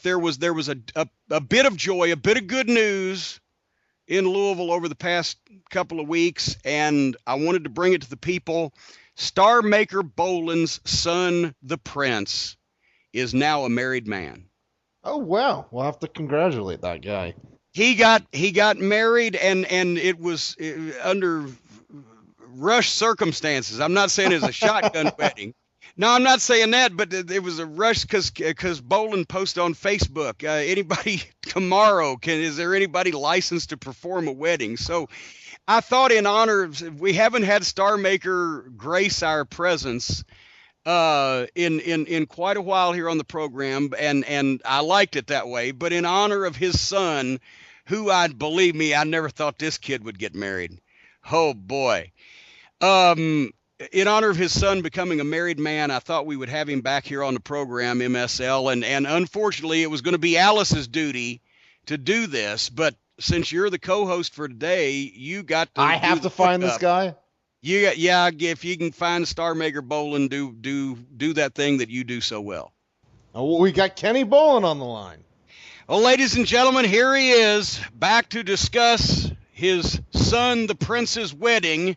there was a bit of joy, a bit of good news in Louisville over the past couple of weeks, and I wanted to bring it to the people. Star maker Bolin's son, the Prince, is now a married man. Oh, wow. We'll have to congratulate that guy. He got married, and it was under rushed circumstances. I'm not saying it's a shotgun wedding. No, I'm not saying that, but it was a rush because Bolin posted on Facebook, anybody tomorrow, is there anybody licensed to perform a wedding? So I thought in honor of, we haven't had Star Maker grace our presence in quite a while here on the program, and I liked it that way, but in honor of his son, who believe me, I never thought this kid would get married. Oh boy. In honor of his son becoming a married man, I thought we would have him back here on the program, MSL, and unfortunately it was going to be Alice's duty to do this, but since you're the co-host for today, you got to. I have to find this guy? Yeah, if you can find Star Maker Bolin, do that thing that you do so well. Oh, well, we got Kenny Bolin on the line. Well, ladies and gentlemen, here he is, back to discuss his son, the Prince's wedding.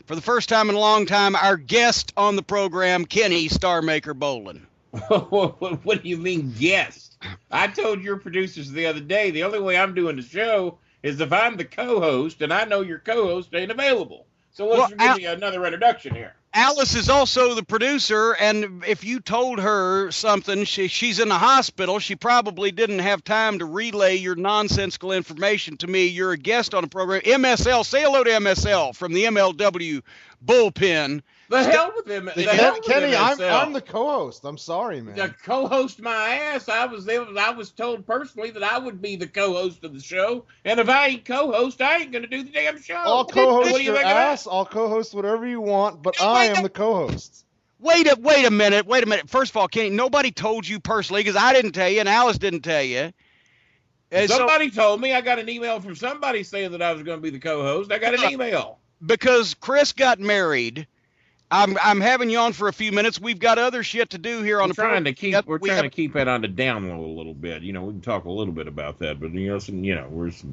For the first time in a long time, our guest on the program, Kenny Star Maker Bolin. What do you mean guest? I told your producers the other day, the only way I'm doing the show is if I'm the co-host, and I know your co-host ain't available. So let's give me another introduction here. Alice is also the producer, and if you told her something, she's in the hospital, she probably didn't have time to relay your nonsensical information to me. You're a guest on the program. MSL, say hello to MSL from the MLW bullpen. The hell with him. Kenny, I'm the co-host. I'm sorry, man. The co-host my ass. I was told personally that I would be the co-host of the show, and if I ain't co-host, I ain't gonna do the damn show. I'll co-host your ass. I'll co-host whatever you want, but I am the co-host. Wait a minute. First of all, Kenny, nobody told you personally, because I didn't tell you and Alice didn't tell you. Somebody told me. I got an email from somebody saying that I was going to be the co-host. I got an email. Because Chris got married. I'm having you on for a few minutes. We've got other shit to do here on the program. We're trying to keep it on the down low a little bit. You know, we can talk a little bit about that, but there's some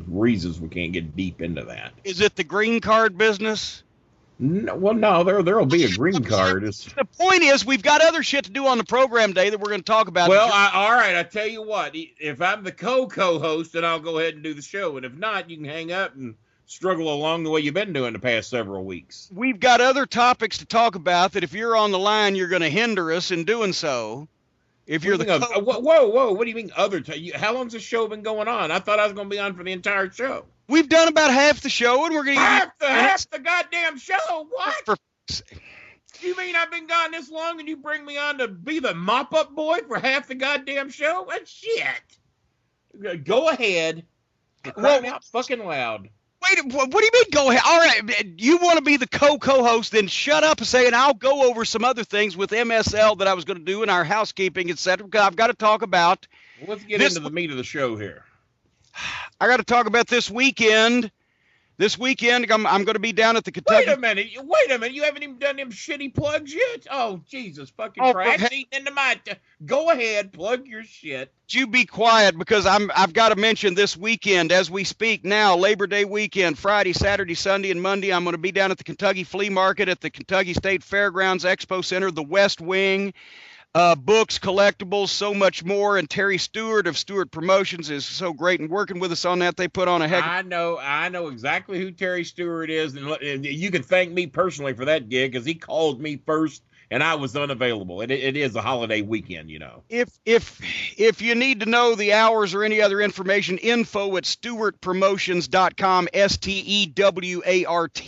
reasons we can't get deep into that. Is it the green card business? No, well, no, there'll be a green card. The point is, we've got other shit to do on the program day that we're going to talk about. Well, all right, I tell you what. If I'm the co-host, then I'll go ahead and do the show, and if not, you can hang up and struggle along the way you've been doing the past several weeks. We've got other topics to talk about that if you're on the line, you're going to hinder us in doing so. If you're whoa, what do you mean other how long's the show been going on? I thought I was going to be on for the entire show. We've done about half the show, and we're going to half the goddamn show. What? You mean I've been gone this long, and you bring me on to be the mop-up boy for half the goddamn show? That's shit. Go ahead. Crying out fucking loud. Wait, what do you mean go ahead? All right, you want to be the co-host, then shut up and say, and I'll go over some other things with MSL that I was going to do in our housekeeping, etc. Because I've got to talk about. Well, let's get into the meat of the show here. I got to talk about this weekend. This weekend, I'm going to be down at the Kentucky. Wait a minute. You haven't even done them shitty plugs yet? Oh, Jesus fucking Christ. Eating into my... Go ahead, plug your shit. You be quiet, because I've got to mention this weekend as we speak now, Labor Day weekend, Friday, Saturday, Sunday, and Monday. I'm going to be down at the Kentucky Flea Market at the Kentucky State Fairgrounds Expo Center, the West Wing. Books, collectibles, so much more. And Terry Stewart of Stewart Promotions is so great and working with us on that. They put on a heck. I know exactly who Terry Stewart is, and you can thank me personally for that gig, because he called me first and I was unavailable. It is a holiday weekend, you know. If you need to know the hours or any other information, info at stewartpromotions.com, STEWART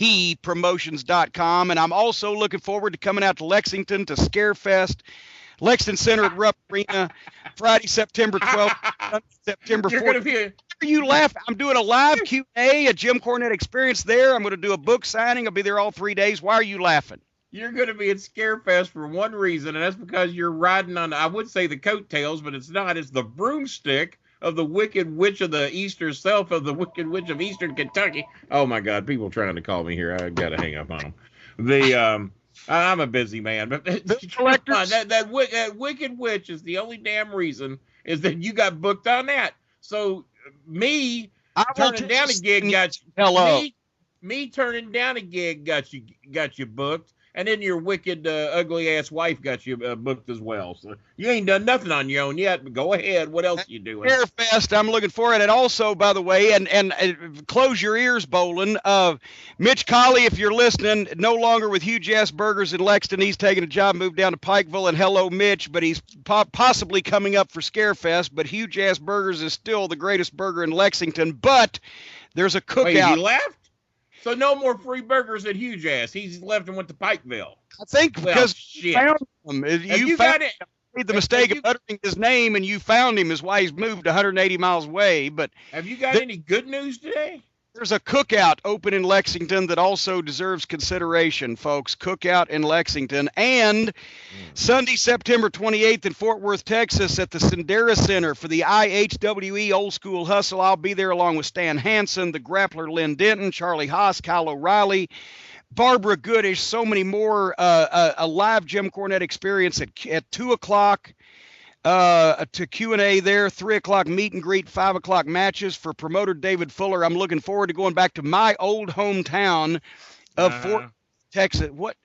promotions.com. And I'm also looking forward to coming out to Lexington to Scarefest. Lexington Center at Rupp Arena, Friday, September 12th, September 4th. Why are you laughing? I'm doing a live Q&A at Jim Cornette Experience there. I'm going to do a book signing. I'll be there all 3 days. Why are you laughing? You're going to be at Scarefest for one reason, and that's because you're riding on, I would say the coattails, but it's not. It's the broomstick of the Wicked Witch of the Eastern Self of the Wicked Witch of Eastern Kentucky. Oh, my God. People trying to call me here. I got to hang up on them. I'm a busy man, but that Wicked Witch is the only damn reason is that you got booked on that. So me turning down a gig got you. Me turning down a gig got you booked, and then your wicked, ugly ass wife got you booked as well. So you ain't done nothing on your own yet. But go ahead. What else are you doing? Fairfest, I'm looking for it. And also, by the way, and close your ears, Bolin. Mitch Colley, if you're listening, no longer with Huge Ass Burgers in Lexington. He's taking a job, moved down to Pikeville. And hello, Mitch. But he's possibly coming up for Scarefest. But Huge Ass Burgers is still the greatest burger in Lexington. But there's a cookout. Wait, he left? So no more free burgers at Huge Ass. He's left and went to Pikeville. I think because shit. Found him. You got it. Made the mistake of uttering his name, and you found him is why he's moved 180 miles away. But have you got any good news today? There's a cookout open in Lexington that also deserves consideration, folks. Cookout in Lexington. And Sunday, September 28th in Fort Worth, Texas at the Sendera Center for the IHWE Old School Hustle. I'll be there along with Stan Hansen, the grappler Lynn Denton, Charlie Haas, Kyle O'Reilly, Barbara Goodish, so many more. A live Jim Cornette Experience at 2 o'clock. To Q&A there, 3 o'clock meet and greet, 5 o'clock matches for promoter David Fuller. I'm looking forward to going back to my old hometown of Fort Texas. What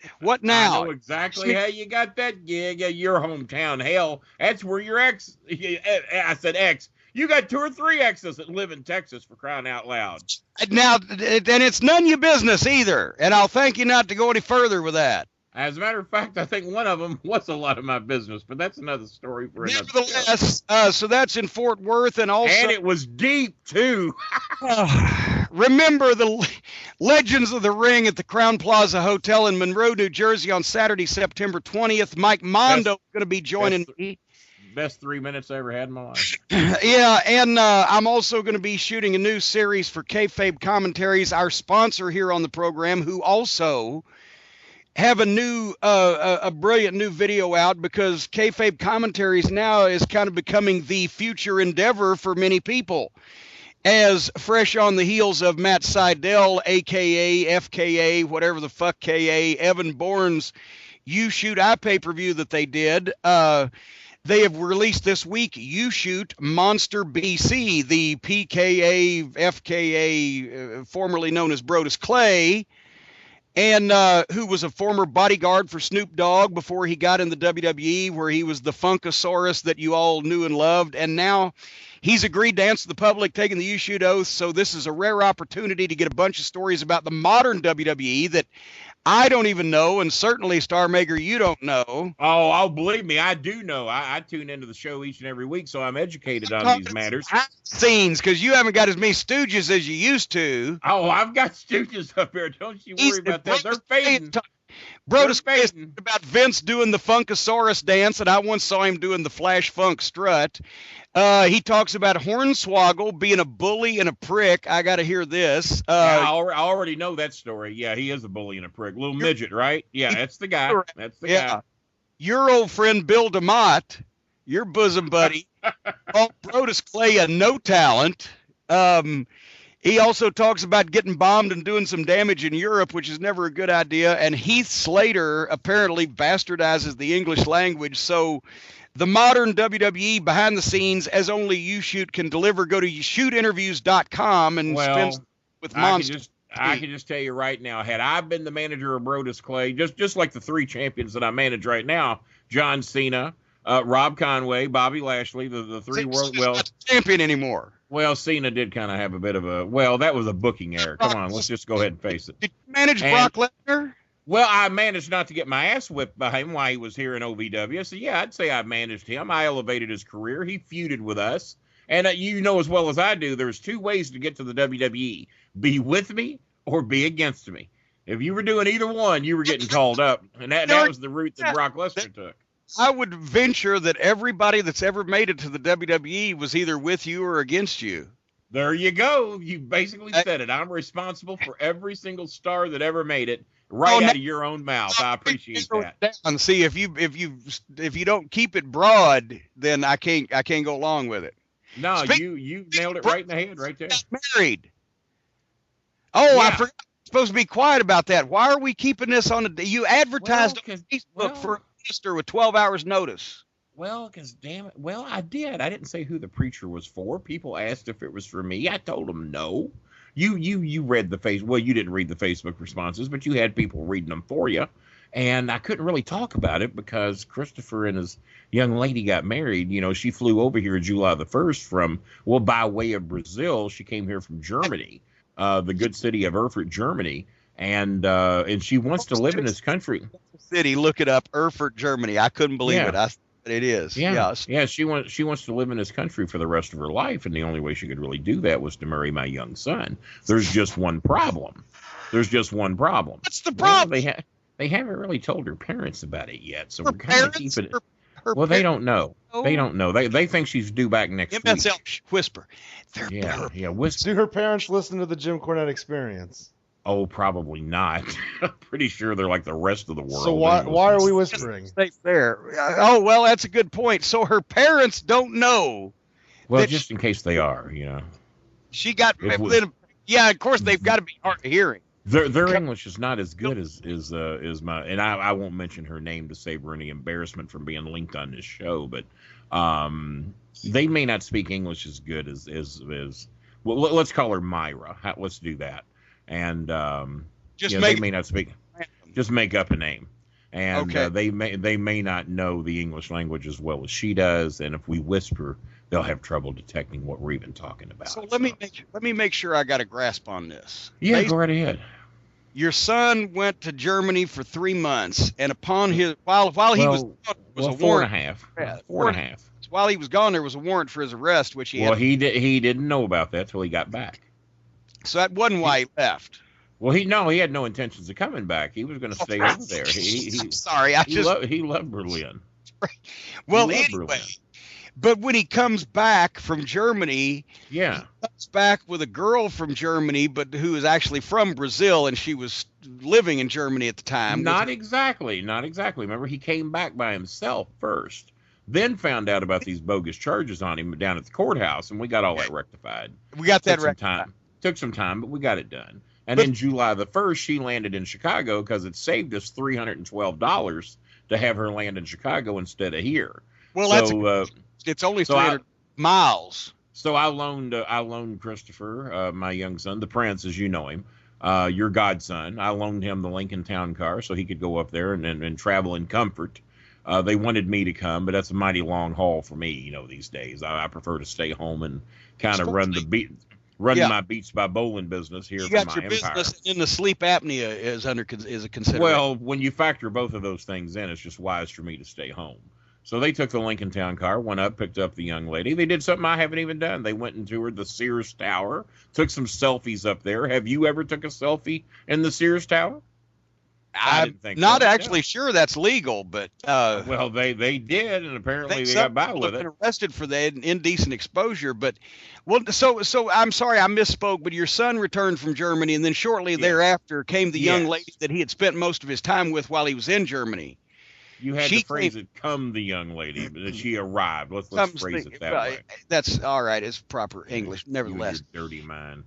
now? I know exactly how you got that gig at your hometown. Hell, that's where your ex, I said ex, you got 2 or 3 exes that live in Texas, for crying out loud. Now, and it's none of your business either, and I'll thank you not to go any further with that. As a matter of fact, I think one of them was a lot of my business, but that's another story for another. Nevertheless, so that's in Fort Worth, and also, and it was deep too. Remember the Legends of the Ring at the Crown Plaza Hotel in Monroe, New Jersey, on Saturday, September 20th. Mike Mondo is going to be joining me. Best 3 minutes I ever had in my life. Yeah, and I'm also going to be shooting a new series for Kayfabe Commentaries, our sponsor here on the program, who also have a brilliant new video out, because Kayfabe Commentaries now is kind of becoming the future endeavor for many people, as fresh on the heels of Matt Seidel, a.k.a. FKA, whatever the fuck K.A., Evan Bourne's You Shoot iPay-per-view that they did. They have released this week You Shoot Monster BC, the PKA, FKA, formerly known as Brodus Clay, and who was a former bodyguard for Snoop Dogg before he got in the WWE, where he was the Funkasaurus that you all knew and loved. And now he's agreed to answer the public, taking the You Shoot oath. So this is a rare opportunity to get a bunch of stories about the modern WWE that I don't even know, and certainly, Star Maker, you don't know. Oh, believe me, I do know. I tune into the show each and every week, so I'm educated on these matters. Scenes, because you haven't got as many stooges as you used to. Oh, I've got stooges up here. Don't you worry about that. They're fading. Brodus Clay about Vince doing the Funkasaurus dance, and I once saw him doing the Flash Funk strut. He talks about Hornswoggle being a bully and a prick. I got to hear this. Yeah, I already know that story. Yeah, he is a bully and a prick. Little midget, right? Yeah, that's the guy. That's the guy. Your old friend Bill DeMott, your bosom buddy, called Brodus Clay a no talent. He also talks about getting bombed and doing some damage in Europe, which is never a good idea. And Heath Slater apparently bastardizes the English language. So the modern WWE behind the scenes, as only You Shoot can deliver. Go to shootinterviews.com and spend with Monster. I can just tell you right now, had I been the manager of Brodus Clay, just like the 3 champions that I manage right now, John Cena, Rob Conway, Bobby Lashley, the 3 world, not champion anymore. Well, Cena did kind of have a bit of that was a booking error. Come on, let's just go ahead and face it. Did you manage Brock Lesnar? Well, I managed not to get my ass whipped by him while he was here in OVW. So, yeah, I'd say I managed him. I elevated his career. He feuded with us. And you know as well as I do, there's 2 ways to get to the WWE. Be with me or be against me. If you were doing either one, you were getting called up. And that was the route that Brock Lesnar took. I would venture that everybody that's ever made it to the WWE was either with you or against you. There you go. You basically said it. I'm responsible for every single star that ever made it. Out of your own mouth. I appreciate that. And see, if you don't keep it broad, then I can't go along with it. No, you nailed it right in the head right there. Married. Oh, yeah. I forgot. I'm supposed to be quiet about that. Why are we keeping this on you advertised on Facebook for a minister with 12 hours notice? Well, because damn it. Well, I did. I didn't say who the preacher was for. People asked if it was for me. I told them no. You read the well, you didn't read the Facebook responses, but you had people reading them for you. And I couldn't really talk about it because Christopher and his young lady got married. You know, she flew over here July the 1st from, well, by way of Brazil. She came here from Germany, the good city of Erfurt, Germany. And she wants to live in this country. City, look it up, Erfurt, Germany. I couldn't believe it. It is. Yeah. She wants to live in this country for the rest of her life, and the only way she could really do that was to marry my young son. There's just one problem. What's the problem? Well, they haven't really told her parents about it yet, so we're kind of keeping it. Well, they don't know. They don't know. They think she's due back next week. Whisper. Whisper. Do her parents listen to the Jim Cornette Experience? Oh, probably not. I'm pretty sure they're like the rest of the world. So why are we whispering? There. Oh, well, that's a good point. So her parents don't know. Well, just in case they are, you know. She got. Yeah, of course they've got to be hard of hearing. Their English is not as good as my, and I won't mention her name to save her any embarrassment from being linked on this show, but they may not speak English as good as well, let's call her Myra. Let's do that. And they may not speak. Just make up a name, and they may not know the English language as well as she does. And if we whisper, they'll have trouble detecting what we're even talking about. So let me make sure I got a grasp on this. Yeah, go right ahead. Your son went to Germany for 3 months, and upon his while he was a warrant. 4.5. While he was gone, there was a warrant for his arrest, which he didn't know about that till he got back. So that wasn't why he left. Well, he had no intentions of coming back. He was going to stay over there. I'm sorry, he loved Berlin. Well, anyway, but when he comes back from Germany, he comes back with a girl from Germany, but who is actually from Brazil, and she was living in Germany at the time. Not exactly. Remember, he came back by himself first, then found out about these bogus charges on him down at the courthouse, and we got all that rectified. We got that rectified. Took some time, but we got it done. And then July the 1st, she landed in Chicago because it saved us $312 to have her land in Chicago instead of here. Well, it's only 300 miles. So I loaned Christopher, my young son, the Prince, as you know him, your godson. I loaned him the Lincoln Town car so he could go up there and travel in comfort. They wanted me to come, but that's a mighty long haul for me, you know, these days. I prefer to stay home and kind of run my Beats by Bolin business here for my empire. You got your business, and the sleep apnea is a consideration. Well, when you factor both of those things in, it's just wise for me to stay home. So they took the Lincoln Town car, went up, picked up the young lady. They did something I haven't even done. They went and toured the Sears Tower, took some selfies up there. Have you ever took a selfie in the Sears Tower? I'm not actually sure that's legal, but well, they did, and apparently they got by with it. Been arrested for that indecent exposure, but so I'm sorry I misspoke. But your son returned from Germany, and then shortly thereafter came the young lady that he had spent most of his time with while he was in Germany. You had to phrase it, come the young lady, but she arrived. Let's phrase it that way. That's all right. It's proper English, nevertheless. You dirty mind.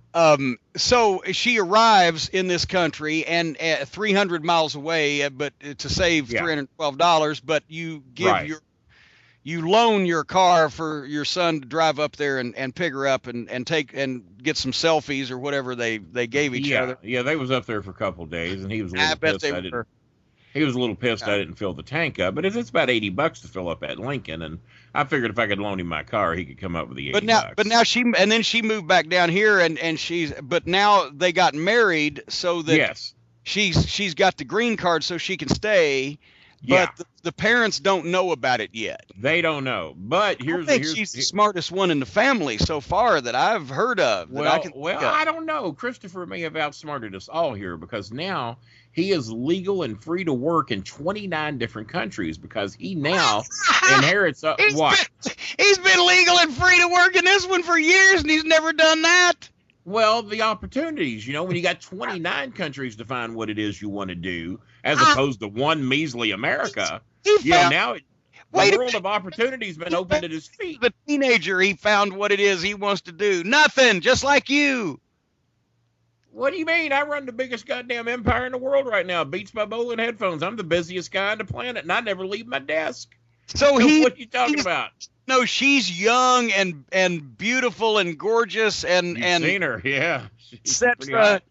So she arrives in this country and 300 miles away, but to save $312, but you give you loan your car for your son to drive up there and pick her up and take and get some selfies or whatever they gave each other. Yeah, they was up there for a couple of days, and he was a little pissed. He was a little pissed I didn't fill the tank up, but it's about $80 to fill up at Lincoln, and I figured if I could loan him my car, he could come up with the $80. But now she moved back down here, and but now they got married so that she's got the green card so she can stay. But the parents don't know about it yet. They don't know. But she's the smartest one in the family so far that I've heard of. I don't know. Christopher may have outsmarted us all here because now he is legal and free to work in 29 different countries because he now inherits what? He's been legal and free to work in this one for years, and he's never done that. Well, the opportunities, when you got 29 countries to find what it is you want to do, as opposed to one measly America, now the world of opportunity has been opened at his feet. The teenager, he found what it is he wants to do. Nothing, just like you. What do you mean? I run the biggest goddamn empire in the world right now. Beats by Bolin headphones. I'm the busiest guy on the planet, and I never leave my desk. So what are you talking about? No, she's young and beautiful and gorgeous and You've seen her, yeah. etc.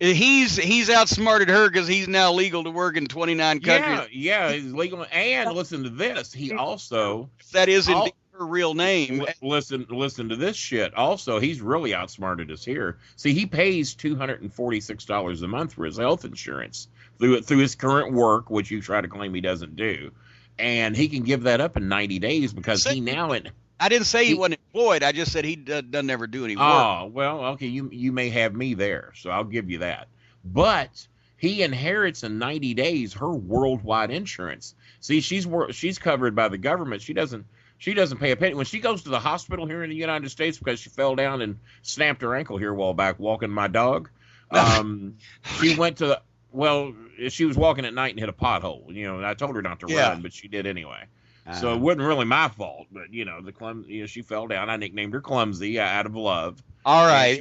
He's outsmarted her because he's now legal to work in 29 countries. Yeah, he's legal. And listen to this. He also that is indeed her real name. Listen to this shit. Also, he's really outsmarted us here. See, he pays $246 a month for his health insurance through his current work, which you try to claim he doesn't do, and he can give that up in 90 days because he now. I didn't say he wasn't employed. I just said he doesn't ever do any work. Oh, well, okay, you may have me there, so I'll give you that. But he inherits in 90 days her worldwide insurance. See, she's covered by the government. She doesn't pay a penny. When she goes to the hospital here in the United States because she fell down and snapped her ankle here a while back walking my dog, she went to she was walking at night and hit a pothole. And I told her not to run, but she did anyway. So it wasn't really my fault, but she fell down. I nicknamed her Clumsy out of love. All right,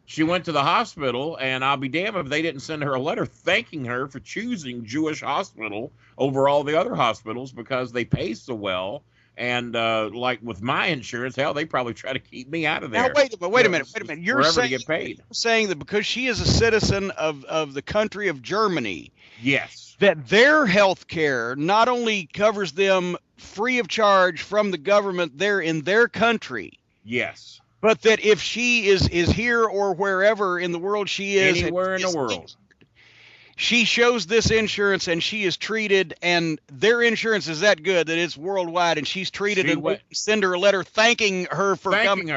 she went to the hospital, and I'll be damned if they didn't send her a letter thanking her for choosing Jewish Hospital over all the other hospitals because they pay so well. And like with my insurance, hell, they probably try to keep me out of there. Now, wait a minute. You're saying that because she is a citizen of the country of Germany, yes, that their health care not only covers them free of charge from the government there in their country, yes, but that if she is here or wherever in the world she is, anywhere in the world, she shows this insurance and she is treated, and their insurance is that good that it's worldwide, and she's treated, and we send her a letter thanking her for coming.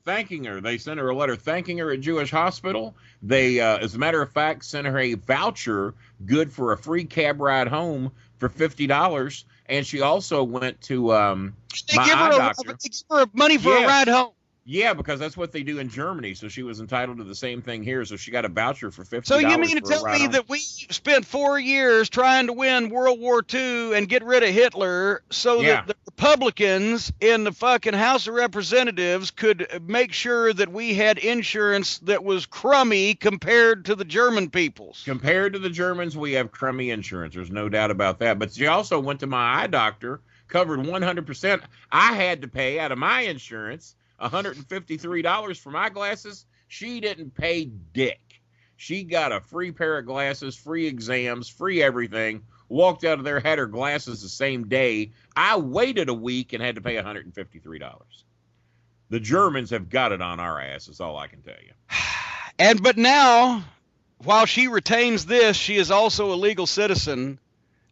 Thanking her. They sent her a letter thanking her at Jewish Hospital. They, as a matter of fact, sent her a voucher good for a free cab ride home for $50. And she also went to my eye doctor. They give her money for a ride home. Yeah, because that's what they do in Germany. So she was entitled to the same thing here. So she got a voucher for $50. So you mean to tell me that we spent 4 years trying to win World War II and get rid of Hitler so that the Republicans in the fucking House of Representatives could make sure that we had insurance that was crummy compared to the German people's? Compared to the Germans, we have crummy insurance. There's no doubt about that. But she also went to my eye doctor, covered 100%. I had to pay out of my insurance $153 for my glasses. She didn't pay dick. She got a free pair of glasses, free exams, free everything. Walked out of there, had her glasses the same day. I waited a week and had to pay $153. The Germans have got it on our ass, is all I can tell you. But now, while she retains this, she is also a legal citizen.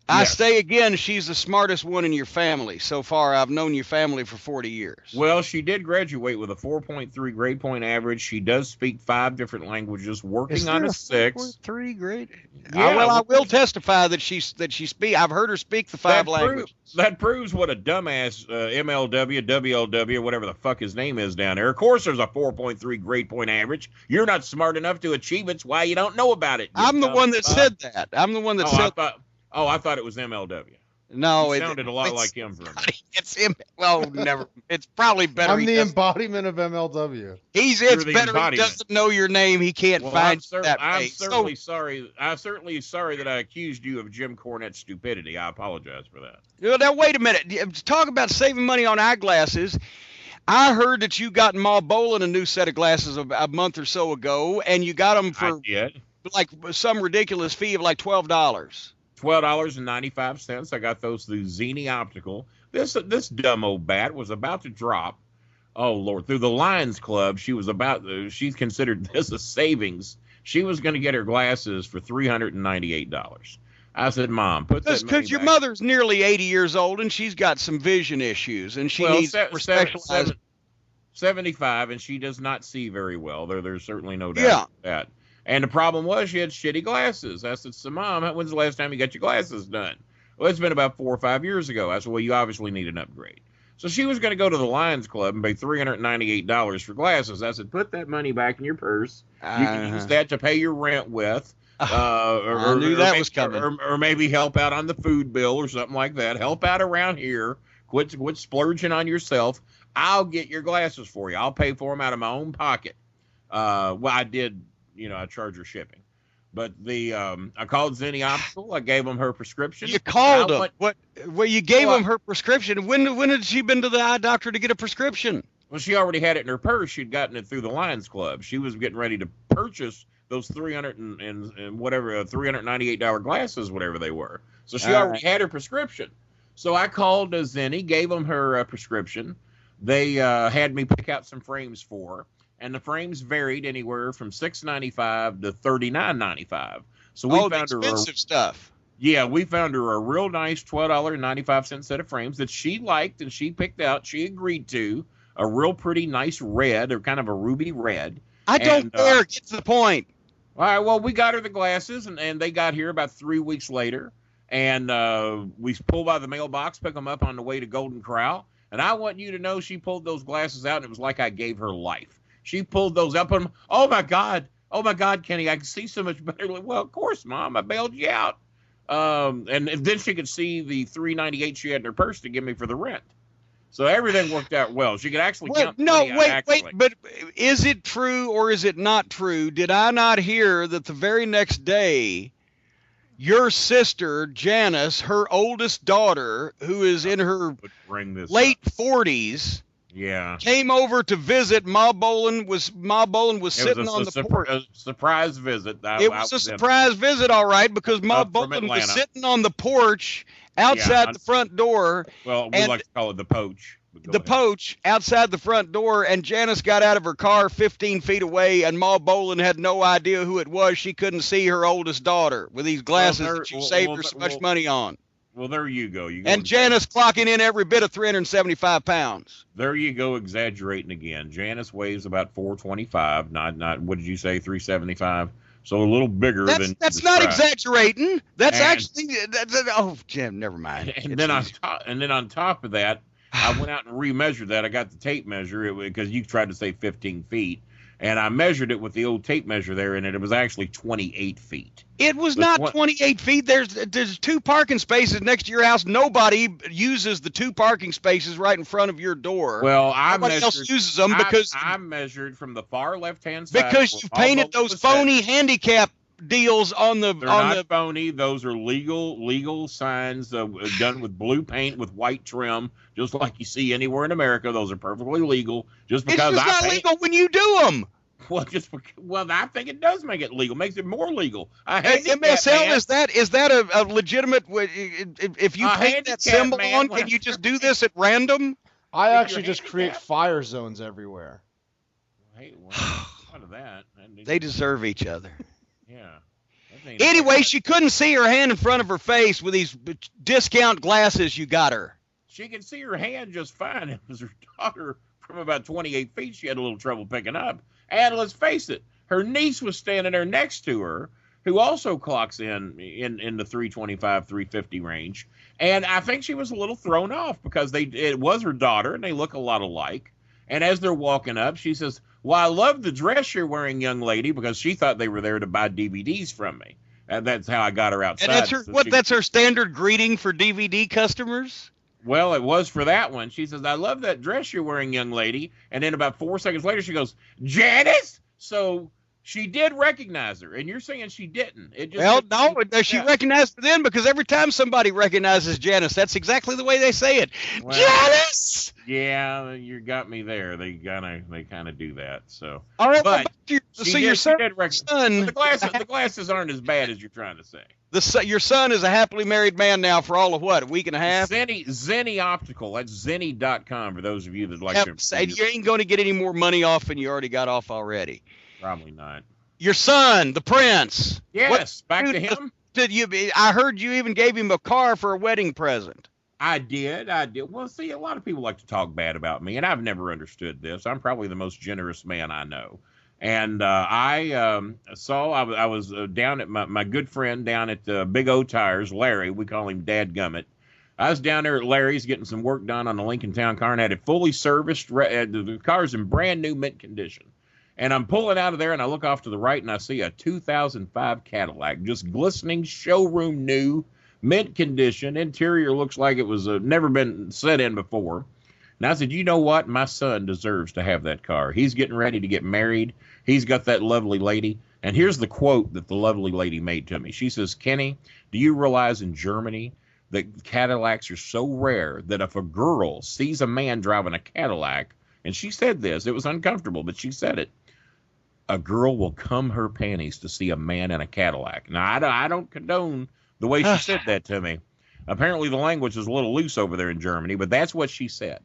I say again, she's the smartest one in your family. So far, I've known your family for 40 years. Well, she did graduate with a 4.3 grade point average. She does speak 5 different languages, working on a 6. 4.3 grade? Yeah, I will testify that she speak. I've heard her speak the 5 languages. That proves what a dumbass MLW, WLW, whatever the fuck his name is down there. Of course, there's a 4.3 grade point average. You're not smart enough to achieve it. It's why you don't know about it. I'm the one that said that. I'm the one that said that. I thought it was MLW. No, it sounded a lot like him for a minute. It's him. Well, never. It's probably better. I'm the embodiment of MLW. It's better. He doesn't know your name. He can't find that. I'm certainly sorry. I'm certainly sorry that I accused you of Jim Cornette stupidity. I apologize for that. Now wait a minute. Talk about saving money on eyeglasses. I heard that you got Ma Bolin a new set of glasses a month or so ago, and you got them for like some ridiculous fee of like $12. $12.95. I got those through Zini Optical. This dumb old bat was about to drop. Oh Lord, through the Lions Club, she considered this a savings. She was going to get her glasses for $398. I said, Mom, put that money back. Because your mother's nearly 80 years old and she's got some vision issues and she needs specialized. 75, and she does not see very well. There's certainly no doubt about that. And the problem was she had shitty glasses. I said, so Mom, when's the last time you got your glasses done? Well, it's been about 4 or 5 years ago. I said, well, you obviously need an upgrade. So she was going to go to the Lions Club and pay $398 for glasses. I said, put that money back in your purse. You can use that to pay your rent with. I knew that was coming. Or maybe help out on the food bill or something like that. Help out around here. Quit splurging on yourself. I'll get your glasses for you. I'll pay for them out of my own pocket. Well, I did. I charge her shipping. But I called Zenny Optical. I gave them her prescription. You called them? Well, you gave them her prescription. When had she been to the eye doctor to get a prescription? Well, she already had it in her purse. She'd gotten it through the Lions Club. She was getting ready to purchase those $398 glasses, whatever they were. So she already had her prescription. So I called Zenny, gave them her prescription. They had me pick out some frames for her. And the frames varied anywhere from $6.95 to $39.95. So we found her expensive stuff. Yeah, we found her a real nice $12.95 set of frames that she liked and she picked out. She agreed to a real pretty nice red, or kind of a ruby red. I don't care. Get to the point. All right. Well, we got her the glasses, and they got here about 3 weeks later. And we pulled by the mailbox, picked them up on the way to Golden Corral. And I want you to know she pulled those glasses out, and it was like I gave her life. She pulled those up and, oh my God, Kenny, I can see so much better. Well, of course, Mom, I bailed you out. And then she could see the $3.98 she had in her purse to give me for the rent. So everything worked out well. She could actually count. No, wait, but is it true or is it not true? Did I not hear that the very next day, your sister, Janice, her oldest daughter, who is in her late 40s, came over to visit. Ma Bolin was sitting on the porch. A surprise visit. It was a surprise visit, all right, because Ma Bolin was sitting on the porch outside the front door. Well, we like to call it the poach. The poach outside the front door, and Janice got out of her car 15 feet away, and Ma Bolin had no idea who it was. She couldn't see her oldest daughter with these glasses that you saved her so much money on. Well, there you go. And Janice clocking in every bit of 375 pounds. There you go, exaggerating again. Janice weighs about 425, not what did you say, 375? So a little bigger than. That's not exaggerating. That's Jim, never mind. And then on top of that, I went out and remeasured that. I got the tape measure because you tried to say 15 feet. And I measured it with the old tape measure there, and it was actually 28 feet. It was not 28 feet. There's 2 parking spaces next to your house. Nobody uses the 2 parking spaces right in front of your door. Well, nobody else uses them because I measured from the far left-hand side. Because you painted those phony handicap deals on the. They're not phony. Those are legal signs done with blue paint with white trim, just like you see anywhere in America. Those are perfectly legal. Just because it's just not legal when you do them. Well, I think it does make it legal. Makes it more legal. MSL, is that a legitimate? If you paint that symbol on, can you just do this at random? I actually just create fire zones everywhere. Hey, out of that. They deserve each other. Yeah. Anyway, she couldn't see her hand in front of her face with these discount glasses you got her. She could see her hand just fine. It was her daughter from about 28 feet she had a little trouble picking up. And let's face it, her niece was standing there next to her, who also clocks in the 325, 350 range. And I think she was a little thrown off because it was her daughter, and they look a lot alike. And as they're walking up, she says, "Well, I love the dress you're wearing, young lady," because she thought they were there to buy DVDs from me. And that's how I got her outside. And that's her standard greeting for DVD customers? Well, it was for that one. She says, "I love that dress you're wearing, young lady." And then about 4 seconds later, she goes, "Janice?" So she did recognize her, and you're saying she didn't. She recognized her then, because every time somebody recognizes Janice, that's exactly the way they say it. Well, Janice! Yeah, you got me there. They kind of do that. So all right, but your son. The glasses aren't as bad as you're trying to say. Your son is a happily married man now for all of what, a week and a half? Zenny Optical. That's Zenny.com for those of you that like to. You ain't going to get any more money off than you already got off already. Probably not. Your son, the prince. Yes, back to him. I heard you even gave him a car for a wedding present. I did. Well, see, a lot of people like to talk bad about me, and I've never understood this. I'm probably the most generous man I know. And I was down at my good friend down at Big O Tires, Larry. We call him Dad Gummit. I was down there at Larry's getting some work done on the Lincoln Town car and had it fully serviced. The car's in brand new mint condition. And I'm pulling out of there, and I look off to the right, and I see a 2005 Cadillac, just glistening, showroom new, mint condition. Interior looks like it was never been set in before. And I said, you know what? My son deserves to have that car. He's getting ready to get married. He's got that lovely lady. And here's the quote that the lovely lady made to me. She says, Kenny, do you realize in Germany that Cadillacs are so rare that if a girl sees a man driving a Cadillac, and she said this, it was uncomfortable, but she said it, a girl will cum her panties to see a man in a Cadillac. Now, I don't condone the way she said that to me. Apparently the language is a little loose over there in Germany, but that's what she said.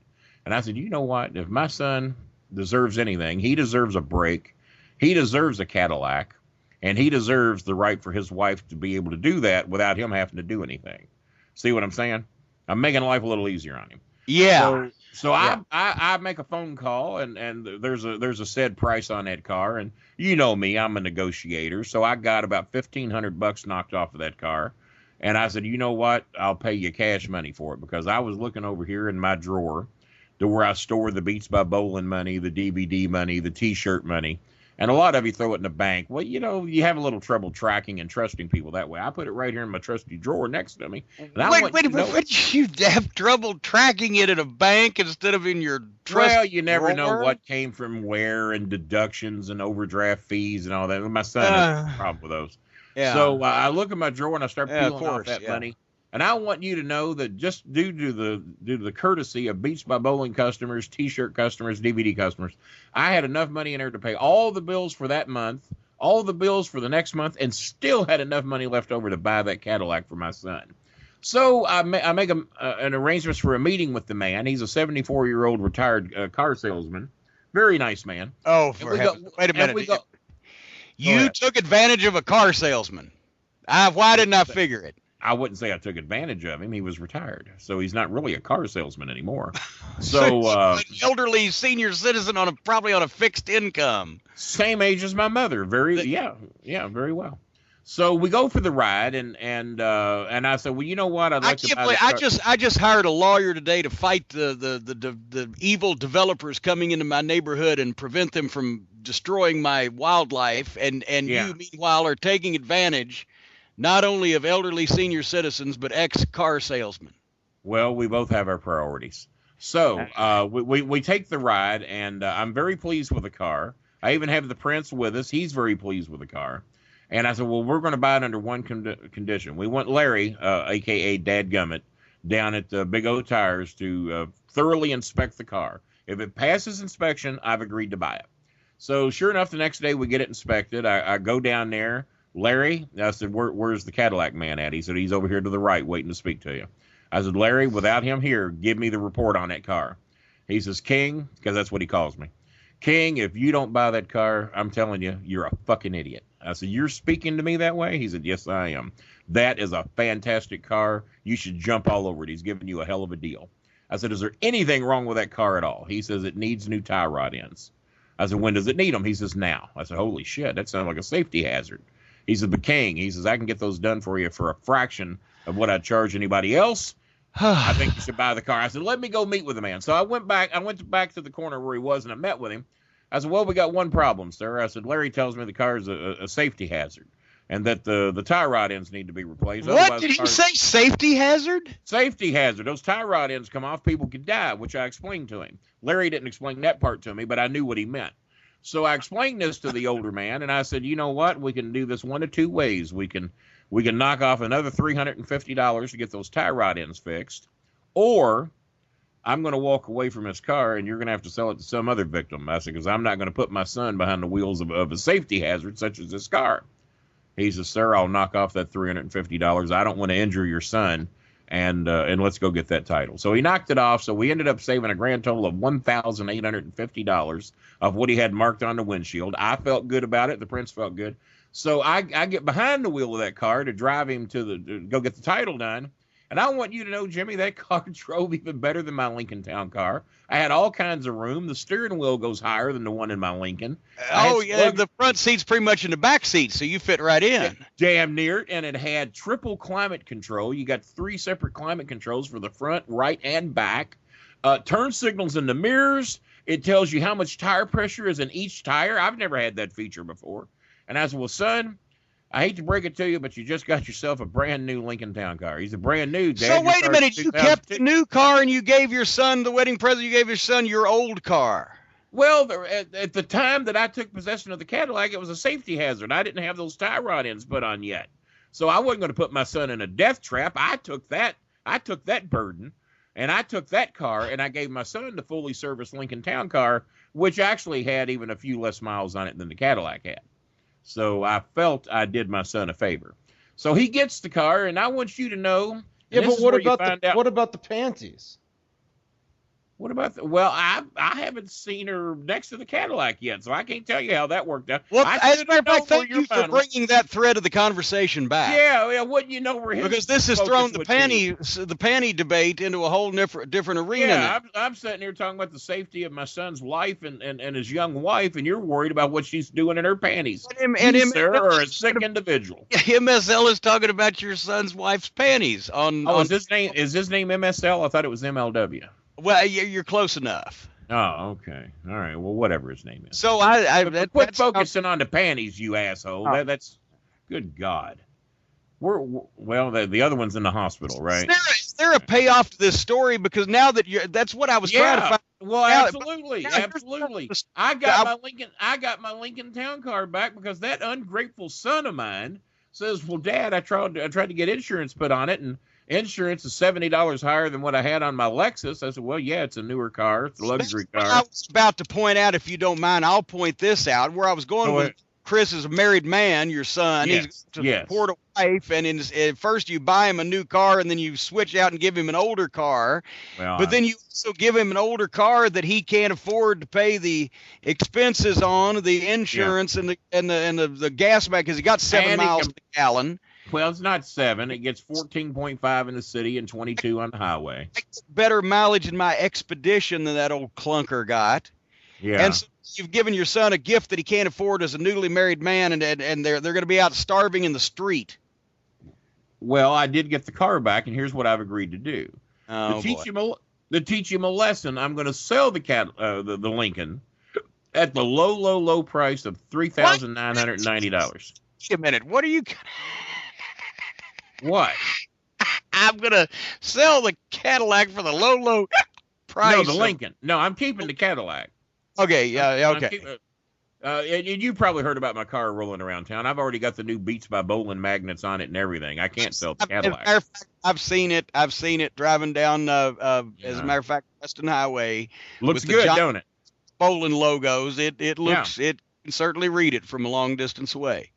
And I said, you know what? If my son deserves anything, he deserves a break. He deserves a Cadillac, and he deserves the right for his wife to be able to do that without him having to do anything. See what I'm saying? I'm making life a little easier on him. Yeah. So yeah. I make a phone call, and there's a said price on that car, and you know me, I'm a negotiator, so I got about $1,500 knocked off of that car, and I said, you know what? I'll pay you cash money for it, because I was looking over here in my drawer to where I store the Beats by Bolin money, the DVD money, the T-shirt money. And a lot of you throw it in the bank. Well, you know, you have a little trouble tracking and trusting people that way. I put it right here in my trusty drawer next to me. Wait, you have trouble tracking it in a bank instead of in your trust Well, you never know drawer? what came from where, and deductions and overdraft fees and all that. My son has a problem with those. Yeah. So I look at my drawer and I start peeling of course, off that money. And I want you to know that just due to the courtesy of Beats by Bolin customers, T-shirt customers, DVD customers, I had enough money in there to pay all the bills for that month, all the bills for the next month, and still had enough money left over to buy that Cadillac for my son. So I make an arrangement for a meeting with the man. He's a 74-year-old retired car salesman. Very nice man. Oh, wait a minute. You took advantage of a car salesman. Why didn't I figure it? I wouldn't say I took advantage of him. He was retired, so he's not really a car salesman anymore. So an elderly senior citizen probably on a fixed income, same age as my mother. Very well. So we go for the ride, and I said, well, you know what? I just hired a lawyer today to fight the evil developers coming into my neighborhood and prevent them from destroying my wildlife, and you meanwhile are taking advantage not only of elderly senior citizens, but ex-car salesmen. Well, we both have our priorities. So we take the ride, and I'm very pleased with the car. I even have the Prince with us. He's very pleased with the car. And I said, well, we're going to buy it under one condition. We want Larry, a.k.a. Dadgummit, down at Big O Tires to thoroughly inspect the car. If it passes inspection, I've agreed to buy it. So sure enough, the next day we get it inspected. I go down there. Larry, I said, where's the Cadillac man at? He said, he's over here to the right waiting to speak to you. I said, Larry, without him here, give me the report on that car. He says, King, because that's what he calls me. King, if you don't buy that car, I'm telling you, you're a fucking idiot. I said, you're speaking to me that way? He said, yes, I am. That is a fantastic car. You should jump all over it. He's giving you a hell of a deal. I said, is there anything wrong with that car at all? He says, it needs new tie rod ends. I said, when does it need them? He says, now. I said, holy shit, that sounds like a safety hazard. He said, but King, he says, I can get those done for you for a fraction of what I'd charge anybody else. I think you should buy the car. I said, let me go meet with the man. So I went back to the corner where he was, and I met with him. I said, well, we got one problem, sir. I said, Larry tells me the car is a safety hazard and that the tie rod ends need to be replaced. What did he say? Safety hazard? Safety hazard. Those tie rod ends come off, people could die, which I explained to him. Larry didn't explain that part to me, but I knew what he meant. So I explained this to the older man, and I said, you know what? We can do this one of two ways. We can knock off another $350 to get those tie rod ends fixed, or I'm going to walk away from this car, and you're going to have to sell it to some other victim. I said, because I'm not going to put my son behind the wheels of a safety hazard such as this car. He says, sir, I'll knock off that $350. I don't want to injure your son, and let's go get that title. So he knocked it off. So we ended up saving a grand total of $1,850 of what he had marked on the windshield. I felt good about it. The Prince felt good. So I get behind the wheel of that car to drive him to go get the title done. And I want you to know, Jimmy, that car drove even better than my Lincoln Town car. I had all kinds of room. The steering wheel goes higher than the one in my Lincoln. Oh, yeah, the front seat's pretty much in the back seat, so you fit right in. Damn near it. And it had triple climate control. You got 3 separate climate controls for the front, right, and back. Turn signals in the mirrors. It tells you how much tire pressure is in each tire. I've never had that feature before. And I said, well, son, I hate to break it to you, but you just got yourself a brand new Lincoln Town car. He's a brand new. Dad, so wait a minute, you kept the new car and you gave your son the wedding present. You gave your son your old car. Well, at the time that I took possession of the Cadillac, it was a safety hazard. I didn't have those tie rod ends put on yet. So I wasn't going to put my son in a death trap. I took that burden, and I took that car, and I gave my son the fully serviced Lincoln Town Car, which actually had even a few less miles on it than the Cadillac had. So I felt I did my son a favor. So he gets the car, and I want you to know. Yeah, but what about the panties? What about well, I haven't seen her next to the Cadillac yet, so I can't tell you how that worked out. Well, as a matter of fact, thank you for bringing that thread of the conversation back. Yeah, wouldn't you know where his because this has thrown the panty debate into a whole different arena. Yeah, I'm sitting here talking about the safety of my son's life and his young wife, and you're worried about what she's doing in her panties. You, sir, are a sick individual. MSL is talking about your son's wife's panties. Is his name MSL? I thought it was MLW. Well, you're close enough. Oh, okay. All right. Well, whatever his name is. So quit focusing on the panties, you asshole. Oh. That's good God. The other one's in the hospital, right? Is there a payoff to this story? Because now that that's what I was trying to find. Well, absolutely. I got my Lincoln Town Car back because that ungrateful son of mine says, "Well, Dad, I tried to get insurance put on it, and insurance is $70 higher than what I had on my Lexus." I said, "Well, yeah, it's a newer car. It's a luxury car." I was about to point out, if you don't mind, I'll point this out. Where I was going with Chris is a married man, your son. Yes. He's to support a wife, and at first you buy him a new car, and then you switch out and give him an older car. Well, but then you also give him an older car that he can't afford to pay the expenses on, the insurance and the gas back, because he got 7 miles per gallon. Well, it's not 7. It gets 14.5 in the city and 22 on the highway. I get better mileage in my Expedition than that old clunker got. Yeah. And so you've given your son a gift that he can't afford as a newly married man, and they're going to be out starving in the street. Well, I did get the car back, and here's what I've agreed to do. To teach him a lesson, I'm going to sell the Lincoln at the low price of $3,990. Wait a minute. What are you? What? I'm going to sell the Cadillac for the low price. No, the Lincoln. No, I'm keeping the Cadillac. Okay, yeah, okay. And you probably heard about my car rolling around town. I've already got the new Beats by Bolin magnets on it and everything. I can't sell the Cadillac. As a matter of fact, I've seen it driving down, as a matter of fact, Weston Highway. Looks good, don't it? Bolin logos. It looks, it can certainly read it from a long distance away.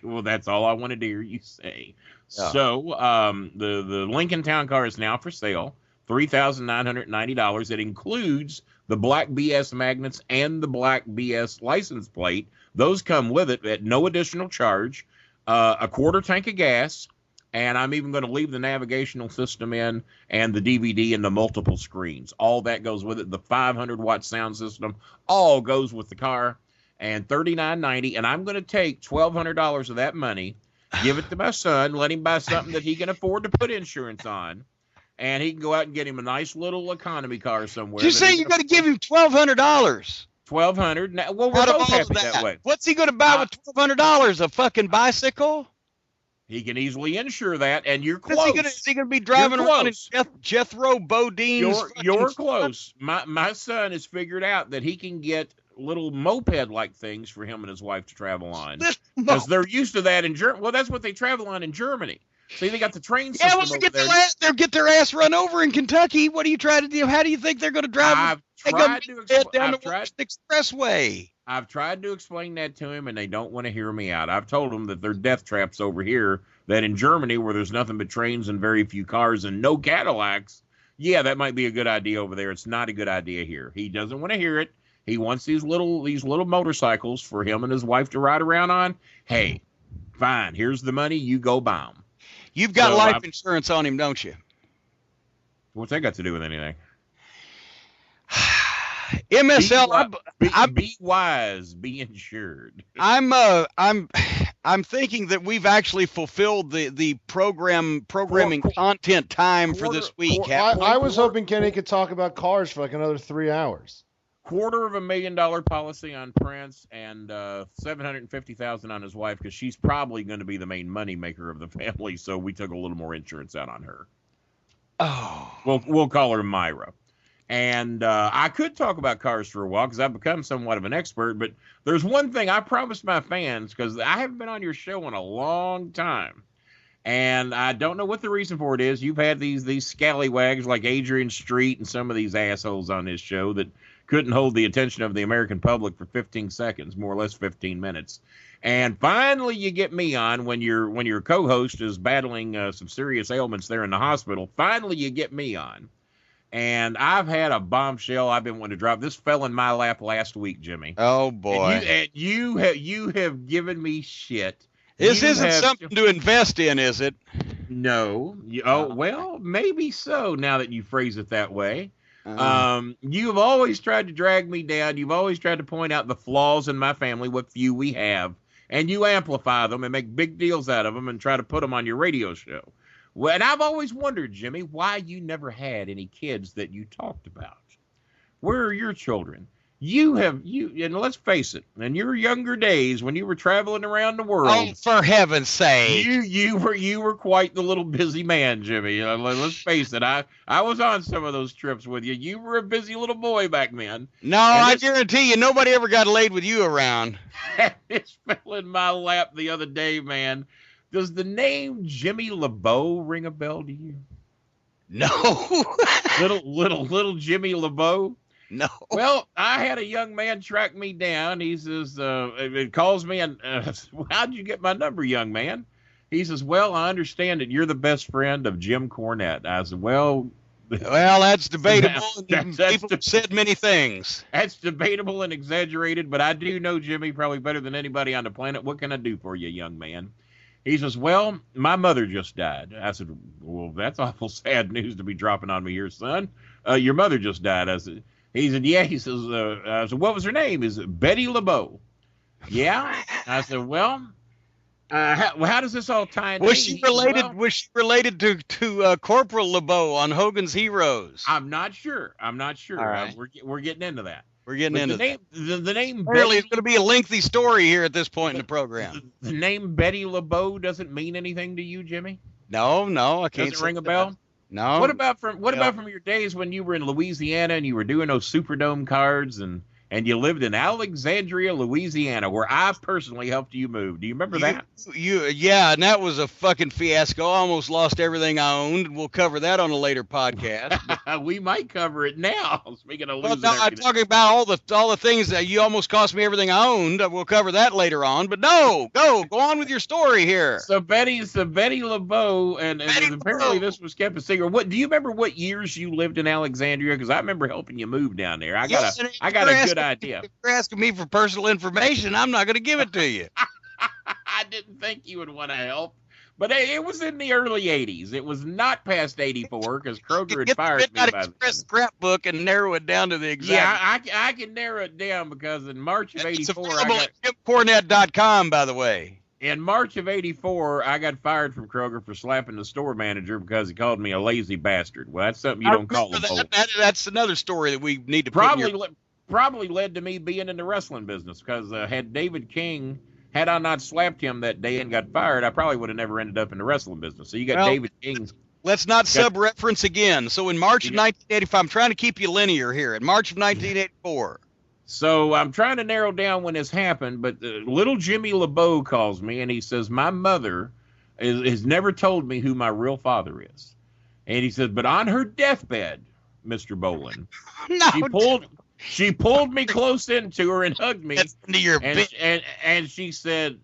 Well, that's all I wanted to hear you say. Yeah. So the Lincoln Town Car is now for sale, $3,990. It includes the black BS magnets and the black BS license plate. Those come with it at no additional charge, a quarter tank of gas, and I'm even going to leave the navigational system in and the DVD and the multiple screens. All that goes with it. The 500-watt sound system all goes with the car, and $3,990. And I'm going to take $1,200 of that money, give it to my son, let him buy something that he can afford to put insurance on, and he can go out and get him a nice little economy car somewhere. You say you're going to give him $1,200? $1,200. Well, we're both happy that way. What's he going to buy with $1,200? A fucking bicycle? He can easily insure that, and you're close. Is he going to be driving around in Jethro Bodine's? You're close. My son has figured out that he can get little moped-like things for him and his wife to travel on, because they're used to that in Germany. Well, that's what they travel on in Germany. See, they got the train system over there. They'll get their ass run over in Kentucky. What are you trying to do? How do you think they're going to drive? I've tried to down the expressway. I've tried to explain that to him, and they don't want to hear me out. I've told them that they're death traps over here, that in Germany, where there's nothing but trains and very few cars and no Cadillacs, yeah, that might be a good idea over there. It's not a good idea here. He doesn't want to hear it. He wants these little motorcycles for him and his wife to ride around on. Hey, fine. Here's the money. You go buy them. You've got life insurance on him, don't you? What's that got to do with anything? MSL. Be wise. Be insured. I'm thinking that we've actually fulfilled the programming content time for this week. I was hoping Kenny could talk about cars for like another 3 hours. $250,000 policy on Prince, and $750,000 on his wife, because she's probably going to be the main money maker of the family. So we took a little more insurance out on her. Oh, we'll call her Myra. And I could talk about cars for a while because I've become somewhat of an expert. But there's one thing I promised my fans, because I haven't been on your show in a long time. And I don't know what the reason for it is. You've had these scallywags like Adrian Street and some of these assholes on this show that couldn't hold the attention of the American public for 15 seconds, more or less 15 minutes. And finally you get me on when your co-host is battling some serious ailments there in the hospital. Finally you get me on. And I've had a bombshell I've been wanting to drop. This fell in my lap last week, Jimmy. Oh, boy. And you have given me shit. This isn't something to invest in, is it? No. Well, maybe so, now that you phrase it that way. You've always tried to drag me down. You've always tried to point out the flaws in my family, what few we have. And you amplify them and make big deals out of them and try to put them on your radio show. Well, and I've always wondered, Jimmy, why you never had any kids that you talked about. Where are your children? And let's face it, in your younger days when you were traveling around the world. Oh, for heaven's sake. You were quite the little busy man, Jimmy. Let's face it. I was on some of those trips with you. You were a busy little boy back then. No, I guarantee you nobody ever got laid with you around. It fell in my lap the other day, man. Does the name Jimmy LeBeau ring a bell to you? No. little Jimmy LeBeau? No. Well, I had a young man track me down. He says, it calls me, and how'd you get my number, young man? He says, well, I understand that you're the best friend of Jim Cornette. I said, well, that's debatable. People have said many things. That's debatable and exaggerated, but I do know Jimmy probably better than anybody on the planet. What can I do for you, young man? He says, well, my mother just died. I said, well, that's awful sad news to be dropping on me here, son. Your mother just died. He said, yeah. He says, I said, what was her name? He said, Betty LeBeau. Yeah. I said, well, how does this all tie in? Was she related to Corporal LeBeau on Hogan's Heroes? I'm not sure. All right. We're getting into that. We're getting into that. The name Really, it's going to be a lengthy story here at this point in the program. The name Betty LeBeau doesn't mean anything to you, Jimmy? No, I can't. Does it ring a bell? No. What about from your days when you were in Louisiana and you were doing those Superdome cards and you lived in Alexandria, Louisiana, where I personally helped you move? Do you remember that? Yeah, and that was a fucking fiasco. I almost lost everything I owned. We'll cover that on a later podcast. We might cover it now. Speaking of losing everything. I'm talking about all the things that you almost cost me everything I owned. We'll cover that later on. But no, go on with your story here. So Betty LeBeau, and apparently this was kept a secret. Do you remember what years you lived in Alexandria? Because I remember helping you move down there. I got a good idea. If you're asking me for personal information, I'm not going to give it to you. I didn't think you would want to help, but it was in the early 80s. It was not past 84 because Kroger had fired me by then. Scrapbook and narrow it down to the exact. Yeah, I can narrow it down because in March of 84, it's available at JimCornette.com, by the way. In March of 84, I got fired from Kroger for slapping the store manager because he called me a lazy bastard. Well, that's something you don't call him. That's another story that we need to probably led to me being in the wrestling business because had David King, had I not slapped him that day and got fired, I probably would have never ended up in the wrestling business. So you got David King. Let's not sub-reference again. So in March of 1985, I'm trying to keep you linear here. In March of 1984. So I'm trying to narrow down when this happened, but little Jimmy LeBeau calls me and he says, my mother has never told me who my real father is. And he said, but on her deathbed, Mr. Bolin, she pulled me close into her and hugged me. And she said,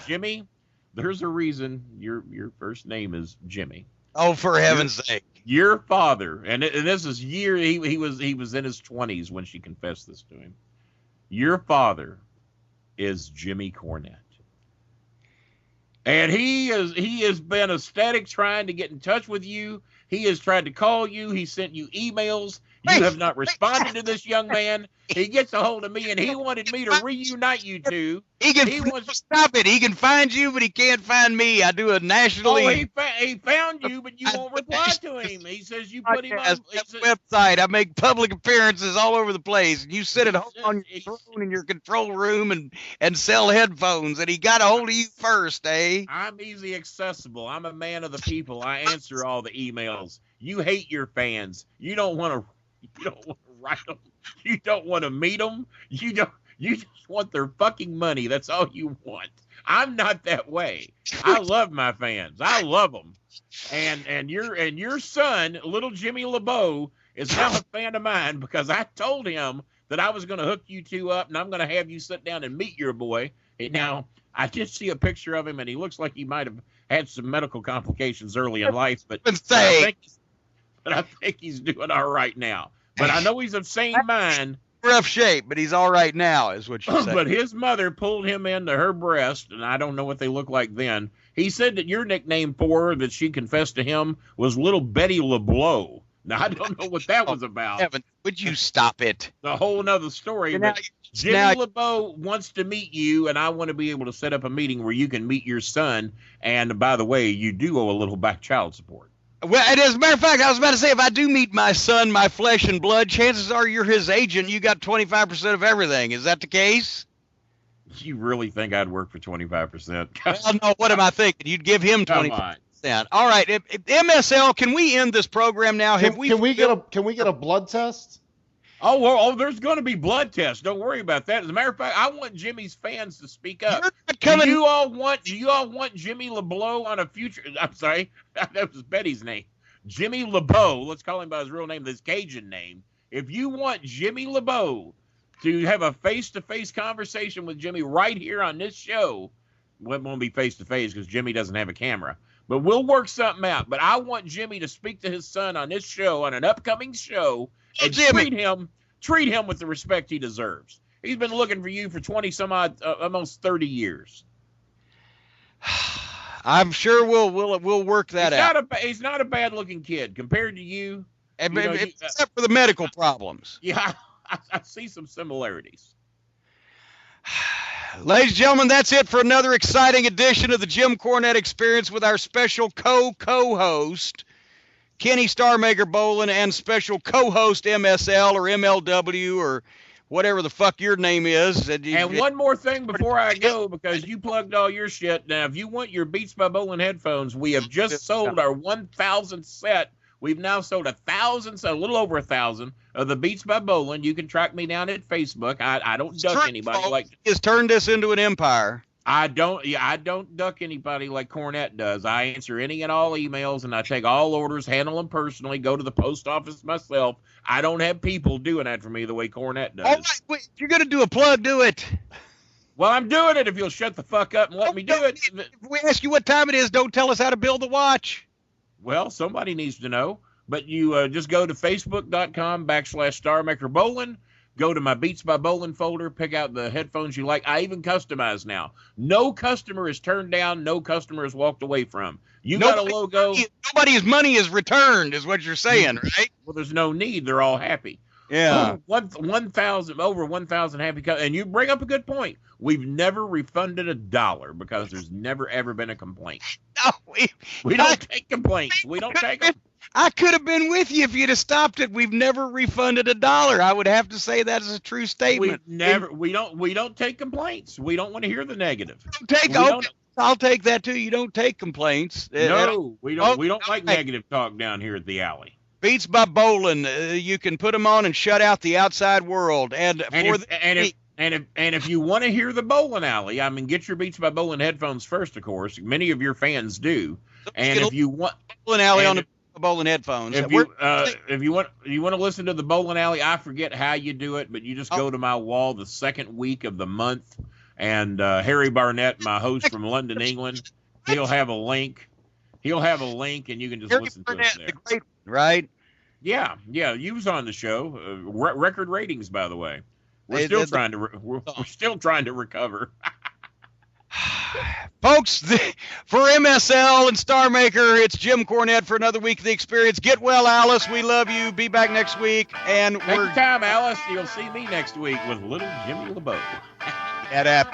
Jimmy, there's a reason your first name is Jimmy. Oh, for heaven's sake. Your father, and this is he was in his 20s when she confessed this to him. Your father is Jimmy Cornette. And he has been ecstatic trying to get in touch with you. He has tried to call you. He sent you emails. You have not responded to this young man. He gets a hold of me, and he wanted me to reunite you two. Stop it. He can find you, but he can't find me. I do a nationally. Oh, he found you, but you won't reply to him. He says you put him on website. I make public appearances all over the place. You sit at home on your phone in your control room and sell headphones, and he got a hold of you first, eh? I'm easy accessible. I'm a man of the people. I answer all the emails. You hate your fans. You don't want to You don't want to write them. You don't want to meet them. You just want their fucking money. That's all you want. I'm not that way. I love my fans. I love them. And your son, little Jimmy LeBeau, is now a fan of mine because I told him that I was going to hook you two up and I'm going to have you sit down and meet your boy. And now I did see a picture of him and he looks like he might have had some medical complications early in life, but I think he's doing all right now. But I know he's of sane mind. Rough shape, but he's all right now, is what you're saying. But his mother pulled him into her breast, and I don't know what they look like then. He said that your nickname for her, that she confessed to him, was Little Betty LeBeau. Now, I don't know what that was about. Heaven, would you stop it? A whole nother story. But Jimmy LeBeau wants to meet you, and I want to be able to set up a meeting where you can meet your son. And, by the way, you do owe a little back child support. Well, and as a matter of fact, I was about to say, if I do meet my son, my flesh and blood, chances are you're his agent. You got 25% of everything. Is that the case? You really think I'd work for 25%? Well, no, what am I thinking? You'd give him 25%. All right. MSL, can we end this program now? Can we get a blood test? Oh, well, there's going to be blood tests. Don't worry about that. As a matter of fact, I want Jimmy's fans to speak up. Do you all want Jimmy LeBeau on a future? I'm sorry, that was Betty's name. Jimmy LeBeau. Let's call him by his real name, this Cajun name. If you want Jimmy LeBeau to have a face-to-face conversation with Jimmy right here on this show, well, it won't be face-to-face because Jimmy doesn't have a camera. But we'll work something out. But I want Jimmy to speak to his son on this show, on an upcoming show, and treat him with the respect he deserves. He's been looking for you for 20-some-odd, almost 30 years. I'm sure we'll work that out. He's not a bad-looking kid compared to you. Except for the medical problems. Yeah, I see some similarities. Ladies and gentlemen, that's it for another exciting edition of the Jim Cornette Experience with our special co-host, Kenny Starmaker Bolin, and special co-host MSL or MLW or whatever the fuck your name is. And one more thing before I go, because you plugged all your shit. Now, if you want your Beats by Bolin headphones, we have just sold our 1,000th set. We've now sold 1,000, so a little over 1,000 of the Beats by Bolin. You can track me down at Facebook. I don't duck anybody like. He's turned this into an empire. I don't duck anybody like Cornette does. I answer any and all emails, and I take all orders, handle them personally, go to the post office myself. I don't have people doing that for me the way Cornette does. All right, wait, you're going to do a plug, do it. Well, I'm doing it if you'll shut the fuck up and let me do it. If we ask you what time it is, don't tell us how to build the watch. Well, somebody needs to know. But you just go to facebook.com/StarmakerBolin. Go to my Beats by Bolin folder, pick out the headphones you like. I even customize now. No customer is turned down. No customer is walked away from. Got a logo. Nobody's money is returned is what you're saying, right? Well, there's no need. They're all happy. Yeah. 1,000, over 1,000 happy. And you bring up a good point. We've never refunded $1 because there's never, ever been a complaint. No, we don't take complaints. We don't take them. I could have been with you if you'd have stopped it. We've never refunded $1. I would have to say that is a true statement. We don't take complaints. We don't want to hear the negative. I'll take that too. You don't take complaints. No, we don't. We don't like negative talk down here at the alley. Beats by Bolin. You can put them on and shut out the outside world. If you want to hear the Bolin Alley, I mean, get your Beats by Bolin headphones first, of course. Many of your fans do. And if you want Bolin Alley on the Bolin headphones. If you want to listen to the Bolin Alley, I forget how you do it, but you just go to my wall the second week of the month, and Harry Barnett, my host from London, England, he'll have a link. And you can just listen to it there. The great, right? Yeah. You was on the show. Record ratings, by the way. We're still trying to recover. Folks, for MSL and Star Maker, it's Jim Cornette for another week of the experience. Get well, Alice. We love you. Be back next week. And Take your time, Alice. You'll see me next week with little Jimmy LeBeau. That app.